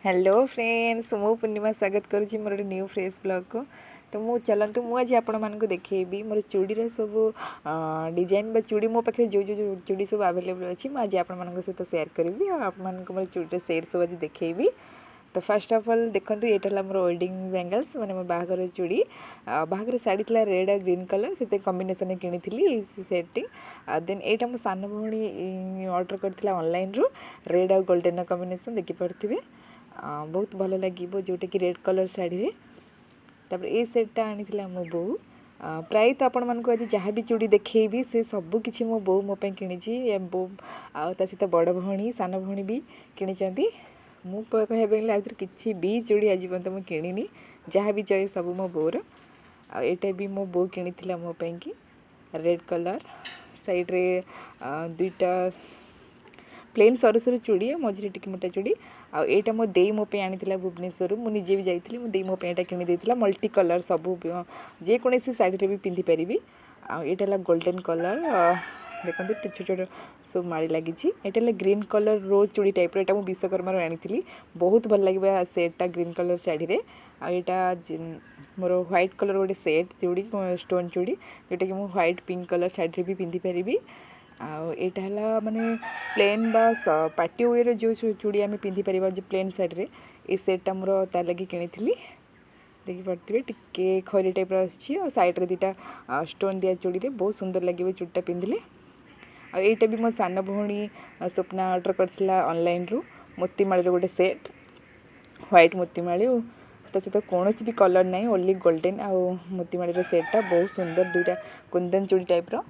Hello friends मु पूर्णिमा स्वागत करुँची मोर गोटे न्यू फ्रेश ब्लॉग को। तो मु चलतु आज आपण मानक देखेबी मोर चूड़ीर सब डिजाइन बा चूड़ी मो पाखे जो जो चूड़ी सब अवेलेबल अच्छी मुझे आपण मान सहित सेयार करी आप मोर चूड़ी सेट सब आज देखेबी। तो फर्स्ट ऑफ ऑल देखो ये मोर वेडिंग बेंगल्स माने मोर बाहागर चूड़ी बाहागर साड़ी थी रेड और ग्रीन कलर से कॉम्बिनेशन किनी सेट टी देन यहाँ मो सान भौणी ऑर्डर करथिला ऑनलाइन रू रेड और गोल्डन कॉम्बिनेशन देखि पारथिबे बहुत भल लगे जोटा कि रेड कलर शाढ़ी रे। तापर ए सेटटा आनी मो बो प्राय तो आपण मानक आज जहाँ भी चूड़ी देखेबी से सब किसी मो बो मो कि बो आता सहित बड़ भौणी सान भौणी भी किनी मु कहले किसी भी चूड़ी आज पर्यटन मुझे किणी जहाँ भी चॉइस सब मो बोर आटा भी मो बो कि मो कि रेड कलर साइड रे दुईटा प्लेन सरू सरू चूड़ी मझे टिक मोटा चूड़ी आईटा मो दे मो आनी भुवनेश्वर मुझे भी जाइली मो दे मो कि मल्टी कलर सब जेकोसी शाढ़ी भी पिंधि पारि आईटा गोल्डन कलर देखते छोट छोट सब माड़ी लगी ये ग्रीन कलर रोज चूड़ी टाइप यहाँ मुझे विश्वकर्मार आनी बहुत भल लगे सेटा ग्रीन कलर शाढ़ी रे आईटा मोर व्हाइट कलर गोटे सेट चूड़ी स्टोन चूड़ी जोटा कि मुझे व्हाइट पिंक कलर शाढ़ी भी पिंधि पारि आईटा माने प्लेन बा पार्टी वेयर जो चूड़ी आम पिंधि पार जो प्लेन साइड रे ये सेटा मोर तार लगी किनी देखिपे टिके खरी टाइप सैड्रे दुटा स्टोन दिया चूड़ी रे बहुत सुंदर लगे चूड़ीटा पिंधिले आईटा भी मो सान भौणी स्वप्ना ऑर्डर करथिला ऑनलाइन रू मोतीमाड़ी गोटे सेट व्हाइट मोतीमाड़ी तो सहित कौन भी कलर ना ओनली गोल्डन आ मोतीमाड़ी सेटा बहुत सुंदर दुईटा कुंदन चूड़ी टाइप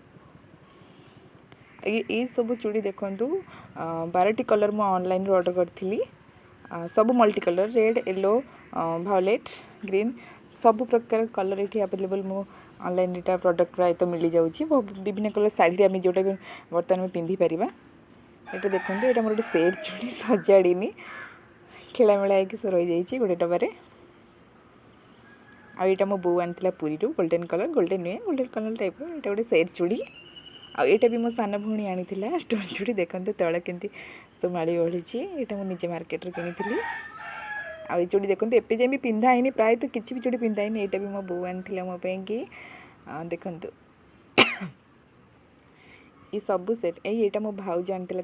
ये सब चूड़ी देखु 12टी कलर मु ऑनलाइन ऑर्डर करी सब multi colour red yellow violet green सब प्रकार कलर ये अवेलेबल मो ऑनलाइन यहाँ प्रोडक्ट प्राय तो मिल जाऊँगी विभिन्न कलर शाढ़ी आम जोटा भी बर्तमान पिंधि पार ये देखो ये मोर गोटे सेट चूड़ी सजाड़ी खेलामेला हो रही जाइए गोटे डबारे आईटा मो बो आनी पुरी गोल्डन कलर गोल्डन नुहे गोल्डन कलर टाइप यहाँ गोटे सेट चूड़ी आईटा भी मो सान भौणी आनी स्टोन चूड़ी देखते तले केमती सब माड़ी ओढ़ी यहाँ मुझे मार्केट किनी आई चूड़ी देखते एपे जाए भी पिंधा है प्राय तो किसी भी चूड़ी पिंधा है यहाँ भी मो बो आनी मो कि देखु ये सब सेट यहाँ मो भाउज आनी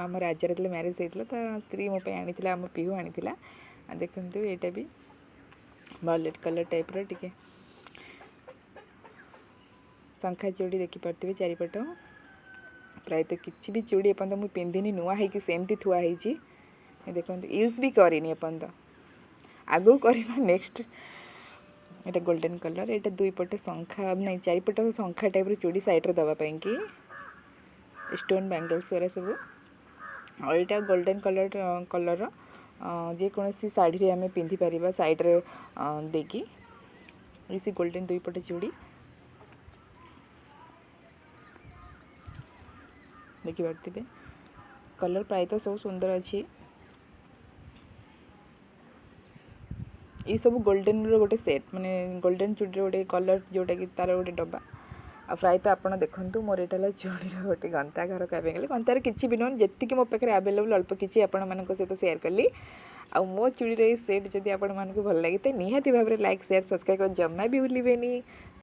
आम राजार मैरेज होता स्त्री मो आनी आम पीहू आनी देखु यहाँ भी वायलेट कलर टाइप रे शंखा चूड़ी देखिपे चारिपट प्राय तो किसी भी चूड़ी एपर्तन मुझे पिंधिनी नुआ है सेमती थुआ देखो यूज भी करनी एपर्तन आगू करवा नेक्स्ट ये गोल्डन कलर ये दुई पटे शंखा नहीं चारिपट शंखा टाइप चूड़ी साइड रे दवापाई कि स्टोन बैंगल्स वाला सब और यहाँ गोल्डन कलर कलर जेकोसी शाढ़ी रे आम पिंधि पार साइड रे देकी इसी गोल्डन दुई पटे चूड़ी देखिपे कलर प्राय तो सब सुंदर अच्छी ये सब गोल्डन गोटे सेट माने गोल्डन चूड़ी गोटे कलर जोटा कि तार गोटे डब्बा प्राय तो आपड़ देखूँ मोर यहाँ चूड़ी गोटे गंता घर कहते गंतार किसी भी नुह जी मो पाखे आवेलेबल अल्प किसी आपण मान सहित सेयार कली आ मो चूड़ी सेट जदि आपण मानक भल लगे तो निहाती भाव में लाइक शेयर सब्सक्राइब कर जमा भी भूलें।